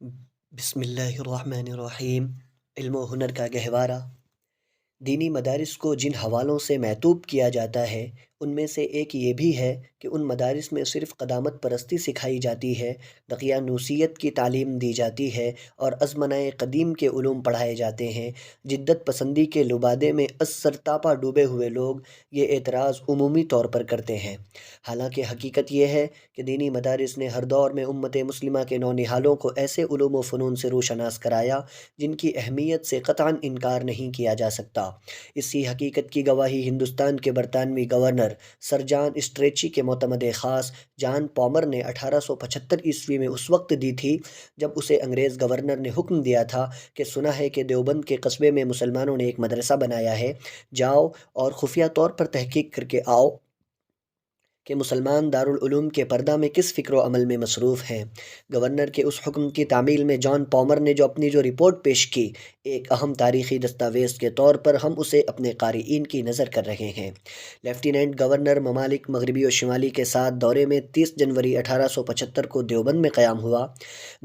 بسم اللہ الرحمن الرحیم۔ علم و ہنر کا گہوارہ۔ دینی مدارس کو جن حوالوں سے معطوب کیا جاتا ہے ان میں سے ایک یہ بھی ہے کہ ان مدارس میں صرف قدامت پرستی سکھائی جاتی ہے، دقیانوسیت کی تعلیم دی جاتی ہے اور ازمنہ قدیم کے علوم پڑھائے جاتے ہیں۔ جدت پسندی کے لبادے میں از سرتاپا ڈوبے ہوئے لوگ یہ اعتراض عمومی طور پر کرتے ہیں، حالانکہ حقیقت یہ ہے کہ دینی مدارس نے ہر دور میں امت مسلمہ کے نونہالوں کو ایسے علوم و فنون سے روشناس کرایا جن کی اہمیت سے قطعاً انکار نہیں کیا جا سکتا۔ اسی حقیقت کی گواہی ہندوستان کے برطانوی گورنر سر جان اسٹریچی کے معتمد خاص جان پالمر نے 1875 میں اس وقت دی تھی جب اسے انگریز گورنر نے حکم دیا تھا کہ سنا ہے کہ دیوبند کے قصبے میں مسلمانوں نے ایک مدرسہ بنایا ہے، جاؤ اور خفیہ طور پر تحقیق کر کے آؤ کہ مسلمان دارالعلوم کے پردہ میں کس فکر و عمل میں مصروف ہیں۔ گورنر کے اس حکم کی تعمیل میں جان پالمر نے اپنی جو رپورٹ پیش کی، ایک اہم تاریخی دستاویز کے طور پر ہم اسے اپنے قارئین کی نظر کر رہے ہیں۔ لیفٹیننٹ گورنر ممالک مغربی و شمالی کے ساتھ دورے میں 30 جنوری 1875 کو دیوبند میں قیام ہوا۔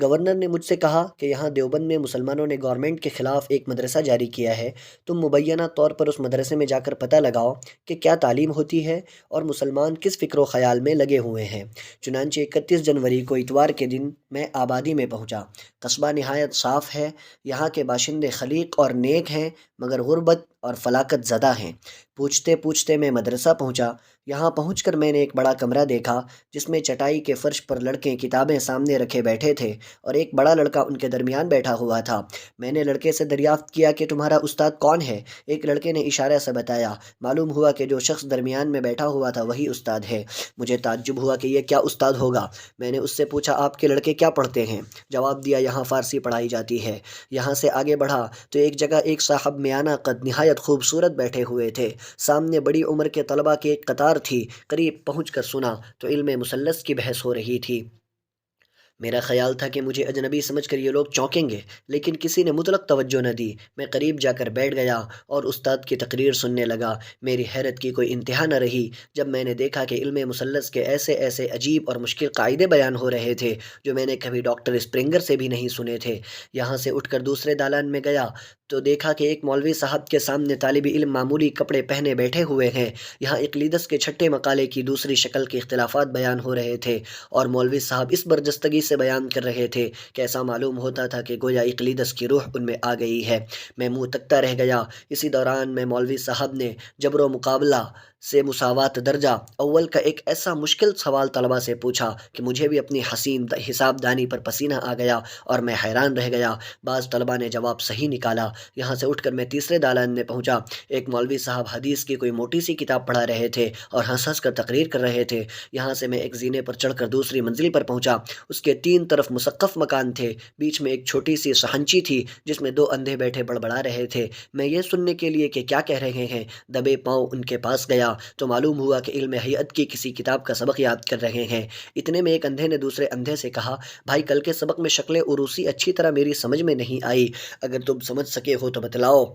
گورنر نے مجھ سے کہا کہ یہاں دیوبند میں مسلمانوں نے گورنمنٹ کے خلاف ایک مدرسہ جاری کیا ہے، تم مبینہ طور پر اس مدرسے میں جا کر پتہ لگاؤ کہ کیا تعلیم ہوتی ہے اور مسلمان کس فکر و خیال میں لگے ہوئے ہیں۔ چنانچہ 31 جنوری کو اتوار کے دن میں آبادی میں پہنچا۔ قصبہ نہایت صاف ہے، یہاں کے باشندے خلیق اور نیک ہیں مگر غربت اور فلاکت زدہ ہیں۔ پوچھتے پوچھتے میں مدرسہ پہنچا۔ یہاں پہنچ کر میں نے ایک بڑا کمرہ دیکھا جس میں چٹائی کے فرش پر لڑکے کتابیں سامنے رکھے بیٹھے تھے اور ایک بڑا لڑکا ان کے درمیان بیٹھا ہوا تھا۔ میں نے لڑکے سے دریافت کیا کہ تمہارا استاد کون ہے؟ ایک لڑکے نے اشارہ سے بتایا۔ معلوم ہوا کہ جو شخص درمیان میں بیٹھا ہوا تھا وہی استاد ہے۔ مجھے تعجب ہوا کہ یہ کیا استاد ہوگا۔ میں نے اس سے پوچھا آپ کے لڑکے کیا پڑھتے ہیں؟ جواب دیا یہاں فارسی پڑھائی جاتی ہے۔ یہاں سے آگے بڑھا تو ایک جگہ ایک صاحب میانہ قد نہایت خوبصورت بیٹھے ہوئے تھے، سامنے بڑی عمر کے طلباء کی ایک قطار تھی۔ قریب پہنچ کر سنا تو علم مثلث کی بحث ہو رہی تھی۔ میرا خیال تھا کہ مجھے اجنبی سمجھ کر یہ لوگ چونکیں گے، لیکن کسی نے مطلق توجہ نہ دی۔ میں قریب جا کر بیٹھ گیا اور استاد کی تقریر سننے لگا۔ میری حیرت کی کوئی انتہا نہ رہی جب میں نے دیکھا کہ علم مثلث کے ایسے ایسے عجیب اور مشکل قاعدے بیان ہو رہے تھے جو میں نے کبھی ڈاکٹر اسپرنگر سے بھی نہیں سنے تھے۔ یہاں سے اٹھ کر دوسرے دالان میں گیا تو دیکھا کہ ایک مولوی صاحب کے سامنے طالب علم معمولی کپڑے پہنے بیٹھے ہوئے ہیں۔ یہاں اقلیدس کے چھٹے مقالے کی دوسری شکل کے اختلافات بیان ہو رہے تھے اور مولوی صاحب اس برجستگی سے بیان کر رہے تھے کہ ایسا معلوم ہوتا تھا کہ گویا اقلیدس کی روح ان میں آ گئی ہے۔ میں منہ تکتا رہ گیا۔ اسی دوران میں مولوی صاحب نے جبر و مقابلہ سے مساوات درجہ اول کا ایک ایسا مشکل سوال طلباء سے پوچھا کہ مجھے بھی اپنی حسین حساب دانی پر پسینہ آ گیا اور میں حیران رہ گیا۔ بعض طلباء نے جواب صحیح نکالا۔ یہاں سے اٹھ کر میں تیسرے دالان میں پہنچا۔ ایک مولوی صاحب حدیث کی کوئی موٹی سی کتاب پڑھا رہے تھے اور ہنس ہنس کر تقریر کر رہے تھے۔ یہاں سے میں ایک زینے پر چڑھ کر دوسری منزل پر پہنچا۔ اس کے 3 طرف مسقف مکان تھے، بیچ میں ایک چھوٹی سی صحنچی تھی جس میں 2 اندھے بیٹھے بڑبڑا رہے تھے۔ میں یہ سننے کے لیے کہ کیا کہہ رہے ہیں دبے پاؤں ان کے پاس گیا تو معلوم ہوا کہ علم ہیئت کی کسی کتاب کا سبق یاد کر رہے ہیں۔ اتنے میں ایک اندھے نے دوسرے اندھے سے کہا، بھائی کل کے سبق میں شکل عروسی اچھی طرح میری سمجھ میں نہیں آئی، اگر تم سمجھ سکے ہو تو بتلاؤ۔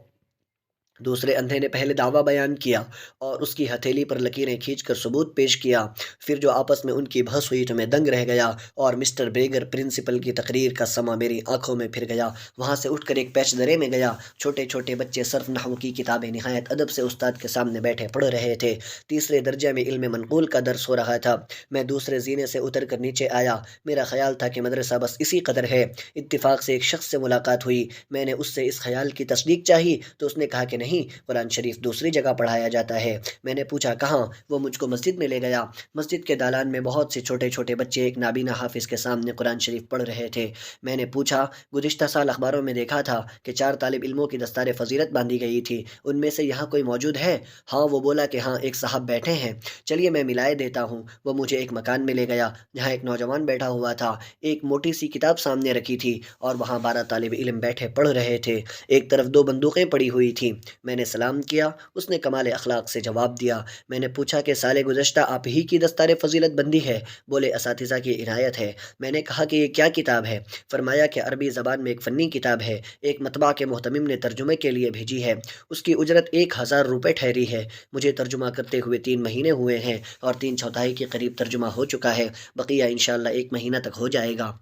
دوسرے اندھے نے پہلے دعویٰ بیان کیا اور اس کی ہتھیلی پر لکیریں کھینچ کر ثبوت پیش کیا۔ پھر جو آپس میں ان کی بحث ہوئی تو میں دنگ رہ گیا اور مسٹر بریگر پرنسپل کی تقریر کا سما میری آنکھوں میں پھر گیا۔ وہاں سے اٹھ کر ایک پیچ درے میں گیا۔ چھوٹے چھوٹے بچے صرف نحو کی کتابیں نہایت ادب سے استاد کے سامنے بیٹھے پڑھ رہے تھے۔ تیسرے درجے میں علم منقول کا درس ہو رہا تھا۔ میں دوسرے زینے سے اتر کر نیچے آیا۔ میرا خیال تھا کہ مدرسہ بس اسی قدر ہے۔ اتفاق سے ایک شخص سے ملاقات ہوئی۔ میں نے اس سے اس خیال کی تصدیق چاہی تو اس نے کہا کہ نہیں، قرآن شریف دوسری جگہ پڑھایا جاتا ہے۔ میں نے پوچھا کہاں؟ وہ مجھ کو مسجد میں لے گیا۔ مسجد کے دالان میں بہت سے چھوٹے چھوٹے بچے ایک نابینا حافظ کے سامنے قرآن شریف پڑھ رہے تھے۔ میں نے پوچھا، گزشتہ سال اخباروں میں دیکھا تھا کہ 4 طالب علموں کی دستار فضیلت باندھی گئی تھی، ان میں سے یہاں کوئی موجود ہے؟ ہاں، وہ بولا کہ ہاں ایک صاحب بیٹھے ہیں۔ چلیے میں ملائے دیتا ہوں۔ وہ مجھے ایک مکان میں لے گیا جہاں ایک نوجوان بیٹھا ہوا تھا۔ ایک موٹی سی کتاب سامنے رکھی تھی اور وہاں 12 طالب علم بیٹھے پڑھ رہے تھے۔ ایک طرف 2 بندوقیں پڑی ہوئی تھیں۔ میں نے سلام کیا۔ اس نے کمال اخلاق سے جواب دیا۔ میں نے پوچھا کہ سال گزشتہ آپ ہی کی دستار فضیلت بندی ہے؟ بولے اساتذہ کی عنایت ہے۔ میں نے کہا کہ یہ کیا کتاب ہے؟ فرمایا کہ عربی زبان میں ایک فنی کتاب ہے، ایک مطبع کے محتمم نے ترجمے کے لیے بھیجی ہے، اس کی اجرت 1000 روپے ٹھہری ہے۔ مجھے ترجمہ کرتے ہوئے 3 مہینے ہوئے ہیں اور 3/4 کے قریب ترجمہ ہو چکا ہے، بقیہ انشاءاللہ 1 مہینہ تک ہو جائے گا۔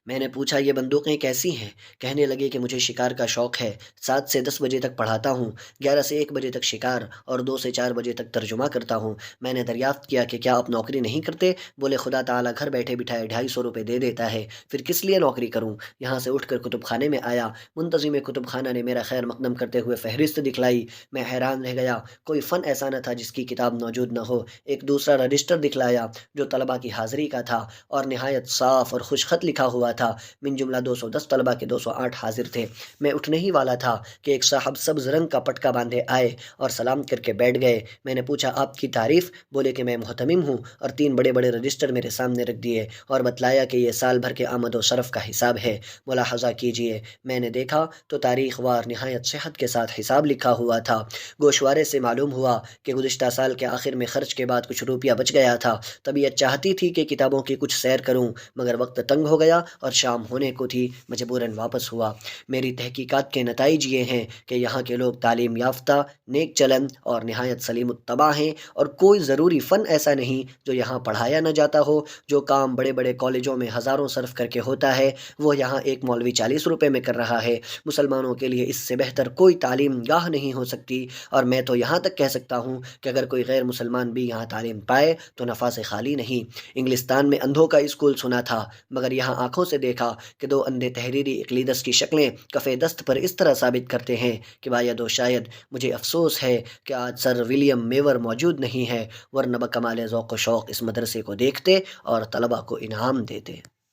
میں نے پوچھا یہ بندوقیں کیسی ہیں؟ کہنے لگے کہ مجھے شکار کا شوق ہے، 7 سے 10 بجے تک پڑھاتا ہوں، 11 سے 1 بجے تک شکار اور 2 سے 4 بجے تک ترجمہ کرتا ہوں۔ میں نے دریافت کیا کہ کیا آپ نوکری نہیں کرتے؟ بولے خدا تعالیٰ گھر بیٹھے بٹھائے 250 روپے دے دیتا ہے، پھر کس لیے نوکری کروں؟ یہاں سے اٹھ کر کتب خانے میں آیا، منتظم کتب خانہ نے میرا خیر مقدم کرتے ہوئے فہرست دکھلائی، میں حیران رہ گیا، کوئی فن ایسا نہ تھا جس کی کتاب موجود نہ ہو۔ ایک دوسرا رجسٹر دکھلایا جو طلبہ کی حاضری کا تھا اور نہایت صاف اور خوش خط لکھا ہوا تھا، من جملہ 210 طلبہ کے 208 حاضر تھے۔ میں اٹھنے ہی والا تھا کہ ایک صاحب سبز رنگ کا پٹکا باندھے آئے اور سلام کر کے بیٹھ گئے۔ میں نے پوچھا آپ کی تعریف؟ بولے کہ میں محتمم ہوں، اور 3 بڑے بڑے رجسٹر میرے سامنے رکھ دیے اور بتلایا کہ یہ سال بھر کے آمد و صرف کا حساب ہے، ملاحظہ کیجئے۔ میں نے دیکھا تو تاریخ وار نہایت صحت کے ساتھ حساب لکھا ہوا تھا۔ گوشوارے سے معلوم ہوا کہ گزشتہ سال کے آخر میں خرچ کے بعد کچھ روپیہ بچ گیا تھا۔ طبیعت چاہتی تھی کہ کتابوں کی کچھ سیر کروں، مگر وقت تنگ ہو گیا اور شام ہونے کو تھی، مجبوراً واپس ہوا۔ میری تحقیقات کے نتائج یہ ہیں کہ یہاں کے لوگ تعلیم یافتہ، نیک چلن اور نہایت سلیم الطبع ہیں، اور کوئی ضروری فن ایسا نہیں جو یہاں پڑھایا نہ جاتا ہو۔ جو کام بڑے بڑے کالجوں میں ہزاروں صرف کر کے ہوتا ہے، وہ یہاں ایک مولوی 40 روپے میں کر رہا ہے۔ مسلمانوں کے لیے اس سے بہتر کوئی تعلیم گاہ نہیں ہو سکتی، اور میں تو یہاں تک کہہ سکتا ہوں کہ اگر کوئی غیر مسلمان بھی یہاں تعلیم پائے تو نفع سے خالی نہیں۔ انگلستان میں اندھوں کا اسکول سنا تھا، مگر یہاں آنکھوں سے دیکھا کہ 2 اندھے تحریری اقلیدس کی شکلیں کف دست پر اس طرح ثابت کرتے ہیں کہ باید و شاید مجھے افسوس ہے کہ آج سر ولیم میور موجود نہیں ہے، ورنہ بکمال ذوق و شوق اس مدرسے کو دیکھتے اور طلبہ کو انعام دیتے۔